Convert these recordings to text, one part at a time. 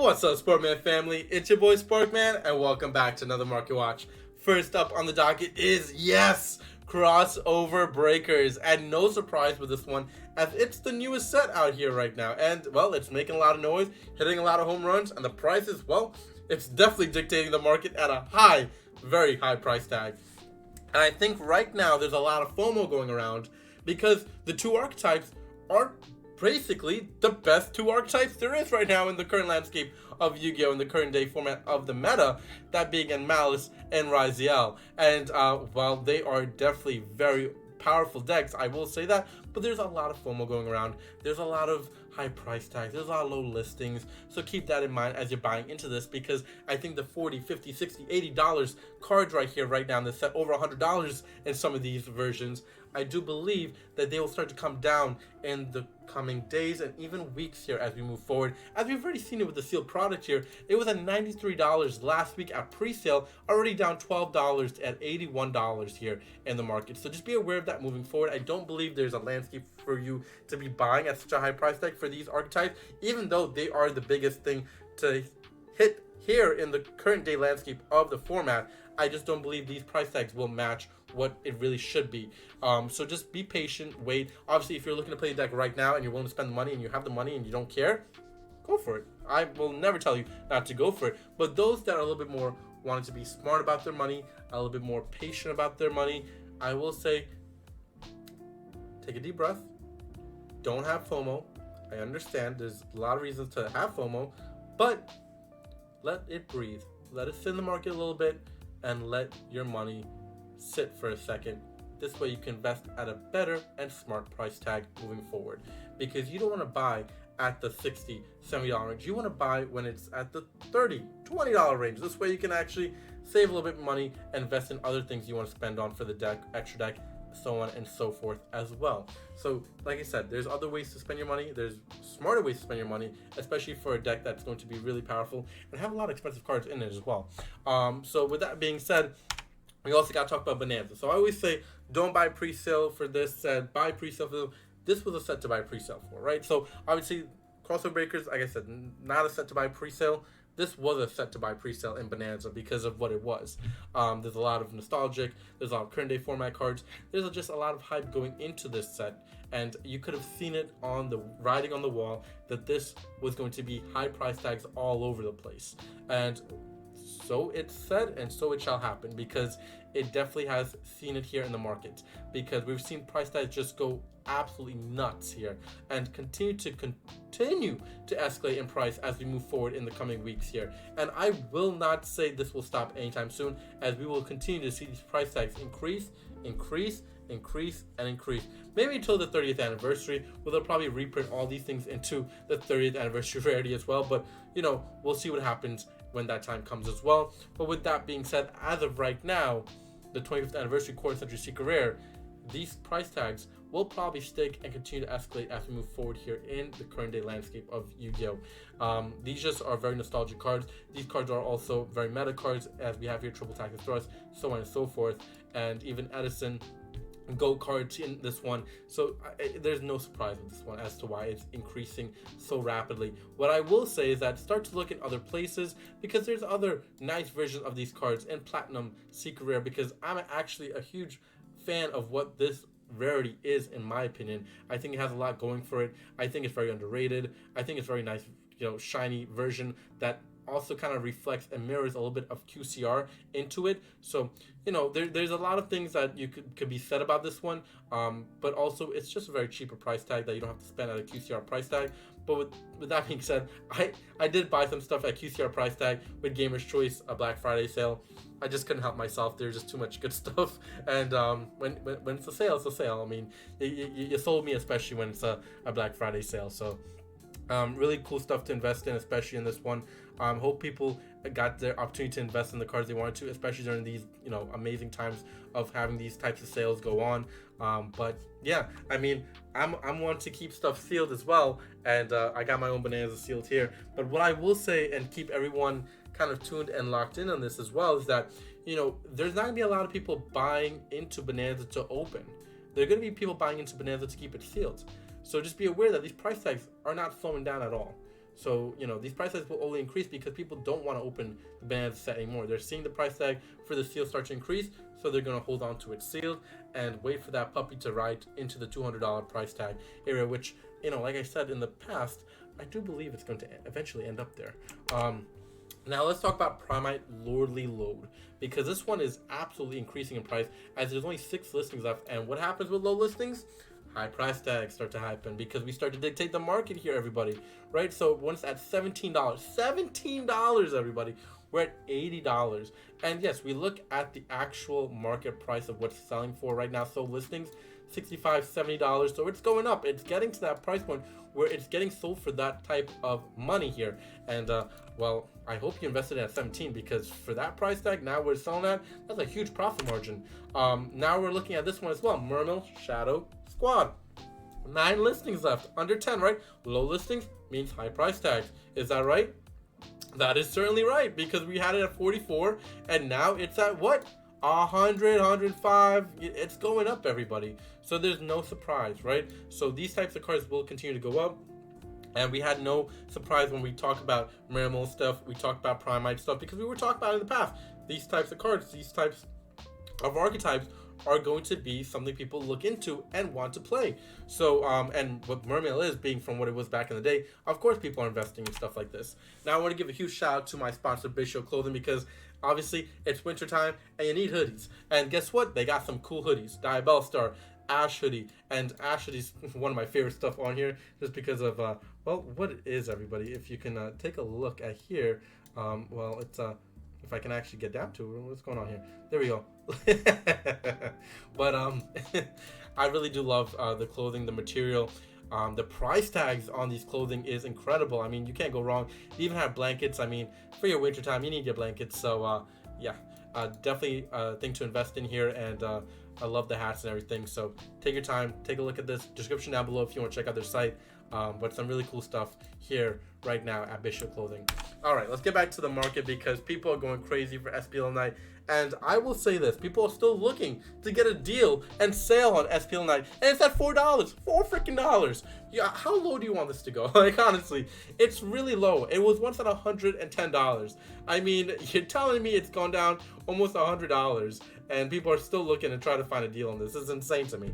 What's up, Sportman family? It's your boy Sparkman, and welcome back to another Market Watch. First up on the docket is, yes, crossover breakers, and no surprise with this one, as it's the newest set out here right now, and, well, it's making a lot of noise, hitting a lot of home runs, and the prices, well, it's definitely dictating the market at a high, very high price tag. And I think right now there's a lot of FOMO going around, because the two archetypes are basically the best two archetypes there is right now in the current landscape of Yu-Gi-Oh! In the current day format of the meta, that being Malice and Raziel. And while they are definitely very powerful decks, I will say that, but there's a lot of FOMO going around. There's a lot of high price tags, there's a lot of low listings, so keep that in mind as you're buying into this, because I think the $40, $50, $60, $80 cards right here, right now in the set, over $100 in some of these versions, I do believe that they will start to come down in the coming days and even weeks here as we move forward. As we've already seen it with the sealed product here, it was at $93 last week at pre-sale, already down $12 at $81 here in the market. So just be aware of that moving forward. I don't believe there's a landscape for you to be buying at such a high price tag for these archetypes, even though they are the biggest thing to hit here in the current day landscape of the format. I just don't believe these price tags will match what it really should be. So just be patient, wait. Obviously, if you're looking to play a deck right now and you're willing to spend the money and you have the money and you don't care, go for it. I will never tell you not to go for it. But those that are a little bit more wanting to be smart about their money, a little bit more patient about their money, I will say, take a deep breath. Don't have FOMO. I understand there's a lot of reasons to have FOMO, but let it breathe. Let it sit in the market a little bit and let your money sit for a second. This way you can invest at a better and smart price tag moving forward, because you don't want to buy at the $60, $70 range. You want to buy when it's at the $30, $20 range. This way you can actually save a little bit of money and invest in other things you want to spend on for the deck, extra deck, so on and so forth as well. So like I said, there's other ways to spend your money. There's smarter ways to spend your money, especially for a deck that's going to be really powerful and have a lot of expensive cards in it as well. So with that being said, we also got to talk about Bonanza. So I always say, don't buy pre-sale for this set, buy pre-sale for this was a set to buy pre-sale for, right? So obviously, crossover breakers, like I said, not a set to buy pre-sale. This was a set to buy pre-sale in Bonanza because of what it was. There's a lot of nostalgic, there's a lot of current day format cards, there's just a lot of hype going into this set, and you could have seen it on the writing on the wall that this was going to be high price tags all over the place. And so it's said, and so it shall happen, because it definitely has seen it here in the market, because we've seen price tags just go absolutely nuts here and continue to escalate in price as we move forward in the coming weeks here. And I will not say this will stop anytime soon, as we will continue to see these price tags increase, maybe until the 30th anniversary, where they'll probably reprint all these things into the 30th anniversary rarity as well. But you know, we'll see what happens when that time comes as well. But with that being said, as of right now, the 25th anniversary Quarter Century Secret Rare, these price tags will probably stick and continue to escalate as we move forward here in the current day landscape of Yu-Gi-Oh! These just are very nostalgic cards. These cards are also very meta cards, as we have here Triple Attack and Thrust, so on and so forth, and even Edison Go cards in this one. So there's no surprise with this one as to why it's increasing so rapidly. What I will say is that start to look at other places, because there's other nice versions of these cards in Platinum Secret Rare, because I'm actually a huge fan of what this rarity is, in my opinion. I think it has a lot going for it. I think it's very underrated. I think it's very nice, shiny version that also kind of reflects and mirrors a little bit of QCR into it. So, there's a lot of things that you could be said about this one, but also it's just a very cheaper price tag that you don't have to spend at a QCR price tag. But with that being said, I did buy some stuff at QCR price tag with Gamer's Choice, a Black Friday sale. I just couldn't help myself. There's just too much good stuff. And when it's a sale, it's a sale. I mean, you sold me, especially when it's a Black Friday sale. So really cool stuff to invest in, especially in this one. Hope people got their opportunity to invest in the cards they wanted to, especially during these amazing times of having these types of sales go on. But yeah, I mean, I'm one to keep stuff sealed as well, and I got my own Bonanza sealed here. But what I will say, and keep everyone kind of tuned and locked in on this as well, is that there's not gonna be a lot of people buying into Bonanza to open. There are gonna be people buying into Bonanza to keep it sealed. So just be aware that these price tags are not slowing down at all. So, these price tags will only increase because people don't want to open the Bonanza set anymore. They're seeing the price tag for the seal start to increase, so they're going to hold on to it sealed and wait for that puppy to ride into the $200 price tag area, which, like I said in the past, I do believe it's going to eventually end up there. Now let's talk about Primite Lordly Load, because this one is absolutely increasing in price as there's only 6 listings left. And what happens with low listings? High price tags start to happen because we start to dictate the market here, everybody, right? So once at $17, everybody, we're at $80. And yes, we look at the actual market price of what's selling for right now. So listings, $65, $70. So it's going up. It's getting to that price point where it's getting sold for that type of money here. And well, I hope you invested at 17, because for that price tag, now we're selling at, that's a huge profit margin. Now we're looking at this one as well, Mermail Shadow Squad. 9 listings left, under 10, right? Low listings means high price tags. Is that right? That is certainly right, because we had it at 44 and now it's at what? 100, 105. It's going up, everybody. So there's no surprise, right? So these types of cards will continue to go up. And we had no surprise when we talk about Mermail stuff, we talked about Primite stuff, because we were talking about it in the past. These types of cards, these types of archetypes are going to be something people look into and want to play. So, and what Mermail is, being from what it was back in the day, of course people are investing in stuff like this. Now I want to give a huge shout out to my sponsor, Bishop Clothing, because obviously it's wintertime and you need hoodies. And guess what? They got some cool hoodies. Diabell Star, Ash hoodie, and Ash hoodie's one of my favorite stuff on here, just because of well, what it is, everybody. If you can take a look at here, well, it's if I can actually get down to it, what's going on here? There we go. But I really do love the clothing, the material. The price tags on these clothing is incredible. I mean, you can't go wrong. You even have blankets. I mean, for your winter time, you need your blankets. So yeah, definitely a thing to invest in here. And I love the hats and everything. So take your time, take a look at this. Description down below if you want to check out their site. But some really cool stuff here right now at Bishop Clothing. All right, let's get back to the market, because people are going crazy for SPL Night. And I will say this, people are still looking to get a deal and sale on SPL Night. And it's at $4, $4 freaking dollars. Yeah, how low do you want this to go? Like, honestly, it's really low. It was once at $110. I mean, you're telling me it's gone down almost $100, and people are still looking to try to find a deal on this. This is insane to me.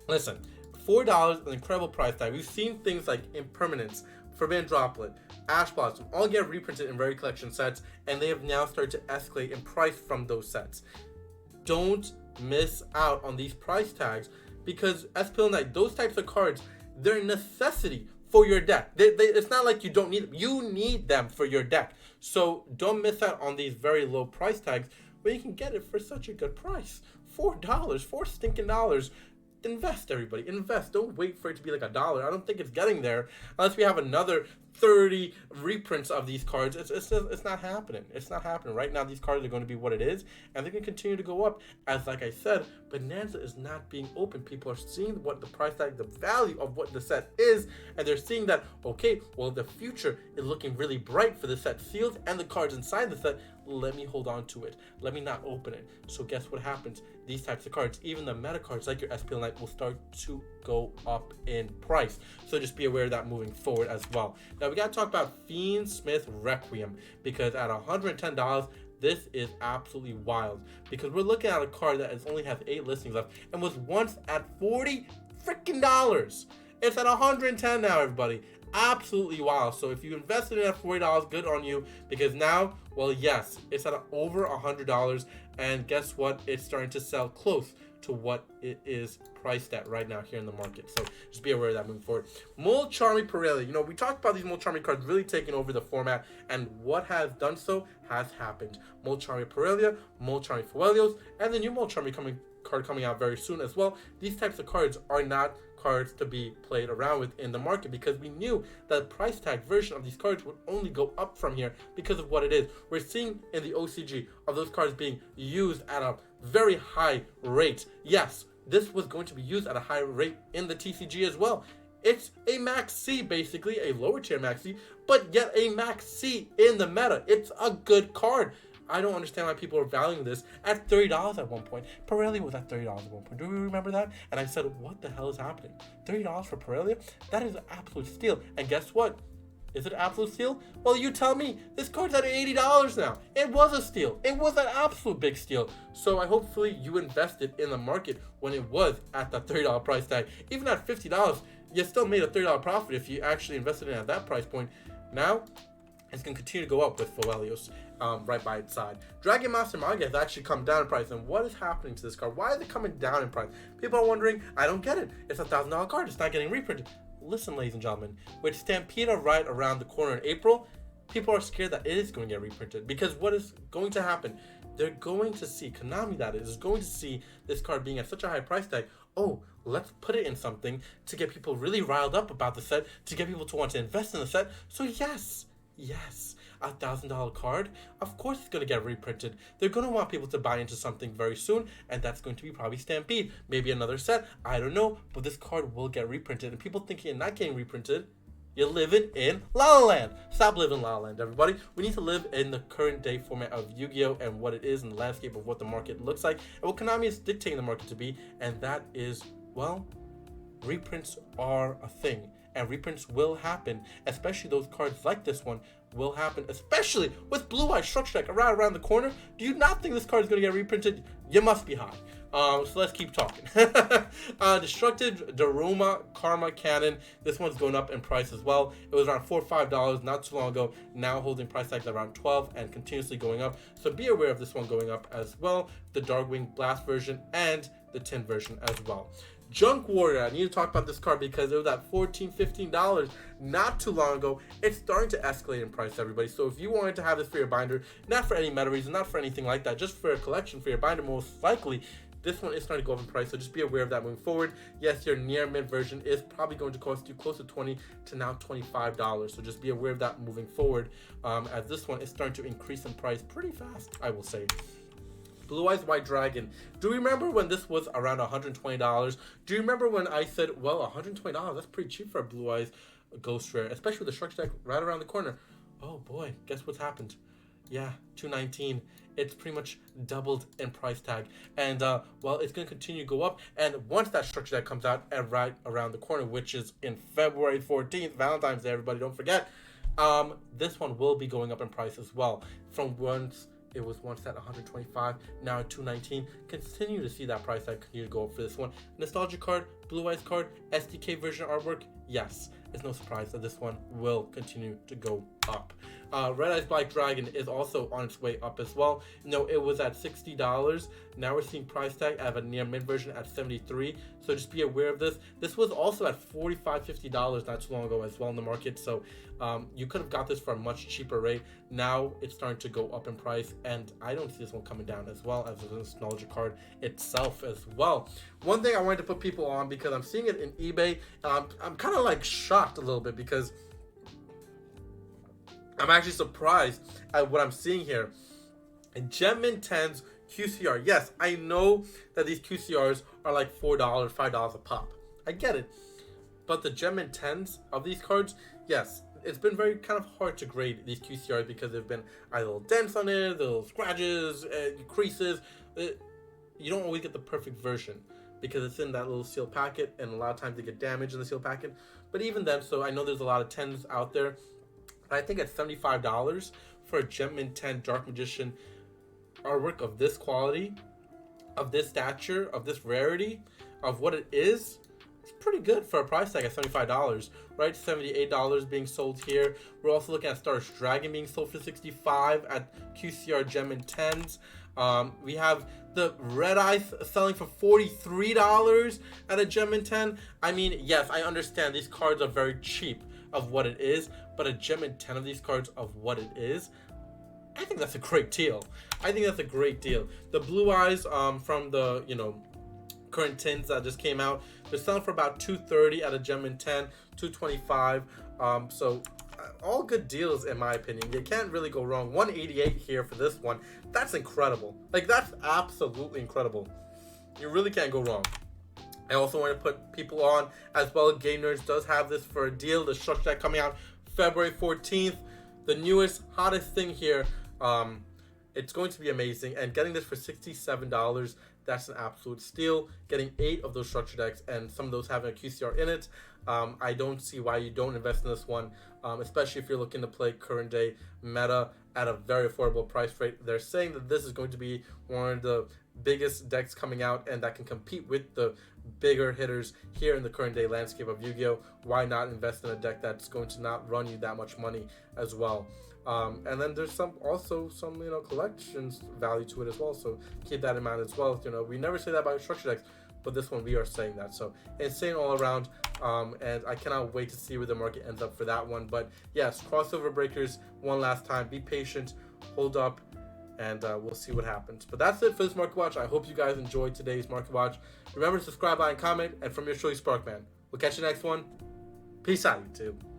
Listen, $4, an incredible price tag. We've seen things like Impermanence, Forbidden Droplet, Ash Blossom, all get reprinted in Rare Collection sets, and they have now started to escalate in price from those sets. Don't miss out on these price tags, because SPL Night, those types of cards, they're a necessity for your deck. It's not like you don't need them. You need them for your deck. So don't miss out on these very low price tags where you can get it for such a good price. $4, $4 stinking dollars. Invest, everybody. Invest. Don't wait for it to be like $1. I don't think it's getting there unless we have another 30 reprints of these cards. It's not happening. It's not happening. Right now, these cards are going to be what it is, and they're going to continue to go up. As like I said, Bonanza is not being open. People are seeing what the price tag, the value of what the set is, and they're seeing that, okay, well, the future is looking really bright for the set seals and the cards inside the set. Let me hold on to it. Let me not open it. So guess what happens? These types of cards, even the meta cards like your SPL Knight, will start to go up in price. So just be aware of that moving forward as well. Now we got to talk about Fiendsmith Requiem, because at $110, this is absolutely wild, because we're looking at a card that only has 8 listings left and was once at $40 freaking dollars. It's at $110 now, everybody. Absolutely wild. So if you invested in at $40, good on you, because now, well, yes, it's at over $100, and guess what? It's starting to sell close to what it is priced at right now here in the market. So just be aware of that moving forward. Mulcharmy Parelia. You know, we talked about these Mulcharmy cards really taking over the format, and what has done so has happened. Mulcharmy Parelia, Mulcharmy Fuelios, and the new Mulcharmy card coming out very soon as well. These types of cards are not cards to be played around with in the market, because we knew that the price tag version of these cards would only go up from here because of what it is. We're seeing in the OCG of those cards being used at a very high rate. Yes, this was going to be used at a high rate in the TCG as well. It's a Max C, basically, a lower tier Max C, but yet a Max C in the meta. It's a good card. I don't understand why people are valuing this at $30 at one point. Pirelli was at $30 at one point. Do you remember that? And I said, what the hell is happening? $30 for Pirelli? That is an absolute steal. And guess what? Is it an absolute steal? Well, you tell me. This card's at $80 now. It was a steal. It was an absolute big steal. So I hopefully you invested in the market when it was at that $30 price tag. Even at $50, you still made a $30 profit if you actually invested in it at that price point. Now, it's going to continue to go up with Foelios right by its side. Dragon Master Manga has actually come down in price. And what is happening to this card? Why is it coming down in price? People are wondering, I don't get it. It's a $1,000 card. It's not getting reprinted. Listen, ladies and gentlemen, with Stampede right around the corner in April, people are scared that it is going to get reprinted. Because what is going to happen? They're going to see, Konami that is going to see this card being at such a high price tag. Oh, let's put it in something to get people really riled up about the set, to get people to want to invest in the set. So yes, a $1,000 card, of course it's going to get reprinted. They're going to want people to buy into something very soon, and that's going to be probably Stampede. Maybe another set, I don't know, but this card will get reprinted. And people thinking it's not getting reprinted, you're living in La La Land. Stop living in La La Land, everybody. We need to live in the current day format of Yu-Gi-Oh! And what it is and the landscape of what the market looks like and what Konami is dictating the market to be, and that is, well, reprints are a thing. And reprints will happen, especially those cards like this one will happen, especially with Blue Eye Structure Deck around the corner. Do you not think this card is going to get reprinted? You must be high. So let's keep talking. Destructive Daruma Karma Cannon. This one's going up in price as well. It was around $4 or $5 not too long ago. Now holding price tags around $12 and continuously going up. So be aware of this one going up as well. The Darkwing Blast version and the tin version as well. Junk Warrior, I need to talk about this card because it was at $14, $15 not too long ago. It's starting to escalate in price, everybody. So if you wanted to have this for your binder, not for any meta reason, not for anything like that, just for a collection for your binder, most likely, this one is starting to go up in price. So just be aware of that moving forward. Yes, your near mid version is probably going to cost you close to $20 to now $25. So just be aware of that moving forward, as this one is starting to increase in price pretty fast, I will say. Blue Eyes White Dragon. Do you remember when this was around $120? Do you remember when I said, well, $120, that's pretty cheap for a Blue Eyes Ghost Rare, especially with the Structure Deck right around the corner? Oh boy, guess what's happened? Yeah, $219. It's pretty much doubled in price tag. And, well, it's going to continue to go up. And once that Structure Deck comes out and right around the corner, which is in February 14th, Valentine's Day, everybody, don't forget, this one will be going up in price as well. From once... It was once at $125, now at $219. Continue to see that price tag continue to go up for this one. Nostalgia card, Blue Eyes card, SDK version artwork. Yes, it's no surprise that this one will continue to go up. Red Eyes Black Dragon is also on its way up as well. No, it was at $60. Now we're seeing price tag of a near mid version at $73. So just be aware of this. This was also at $45, $50 not too long ago as well in the market. So you could have got this for a much cheaper rate. Now it's starting to go up in price, and I don't see this one coming down as well as the nostalgia card itself as well. One thing I wanted to put people on because I'm seeing it in eBay, and I'm kind of like shocked a little bit because I'm actually surprised at what I'm seeing here. Gemmin 10's QCR. Yes, I know that these QCRs are like $4, $5 a pop. I get it. But the Gemmin 10s of these cards, yes, it's been very kind of hard to grade these QCRs because there have been either little dents on it, little scratches, creases. You don't always get the perfect version because it's in that little sealed packet, and a lot of times they get damaged in the sealed packet. But even then, so I know there's a lot of 10s out there. I think at $75 for a Gemmin 10 Dark Magician artwork of this quality, of this stature, of this rarity, of what it is, it's pretty good for a price tag at $75, right? $78 being sold here. We're also looking at Star Dragon being sold for $65 at QCR Gemmin 10s. We have the Red Eyes selling for $43 at a Gemmin 10. I mean, yes, I understand these cards are very cheap of what it is, but a Gemmin 10 of these cards of what it is, I think that's a great deal. I think that's a great deal. The Blue Eyes from the, current tins that just came out, they're selling for about $230 at a Gemmin 10, $225. So all good deals in my opinion. You can't really go wrong. $188 here for this one. That's incredible. Like, that's absolutely incredible. You really can't go wrong. I also want to put people on as well. Game Nerds does have this for a deal. The Structure Deck coming out February 14th. The newest, hottest thing here It's going to be amazing. And getting this for $67, that's an absolute steal. Getting 8 of those structure decks, and some of those having a QCR in it. I don't see why you don't invest in this one, especially if you're looking to play current day meta at a very affordable price rate. They're saying that this is going to be one of the biggest decks coming out and that can compete with the bigger hitters here in the current day landscape of Yu-Gi-Oh! Why not invest in a deck that's going to not run you that much money as well? And then there's also some collections value to it as well, so keep that in mind as well. We never say that about structure decks, but this one we are saying that. So insane all around, and I cannot wait to see where the market ends up for that one. But yes, crossover breakers one last time. Be patient, hold up, and we'll see what happens. But that's it for this market watch. I hope you guys enjoyed today's market watch. Remember to subscribe, like, and comment, and from your truly Sparkman. We'll catch you next one. Peace out, YouTube.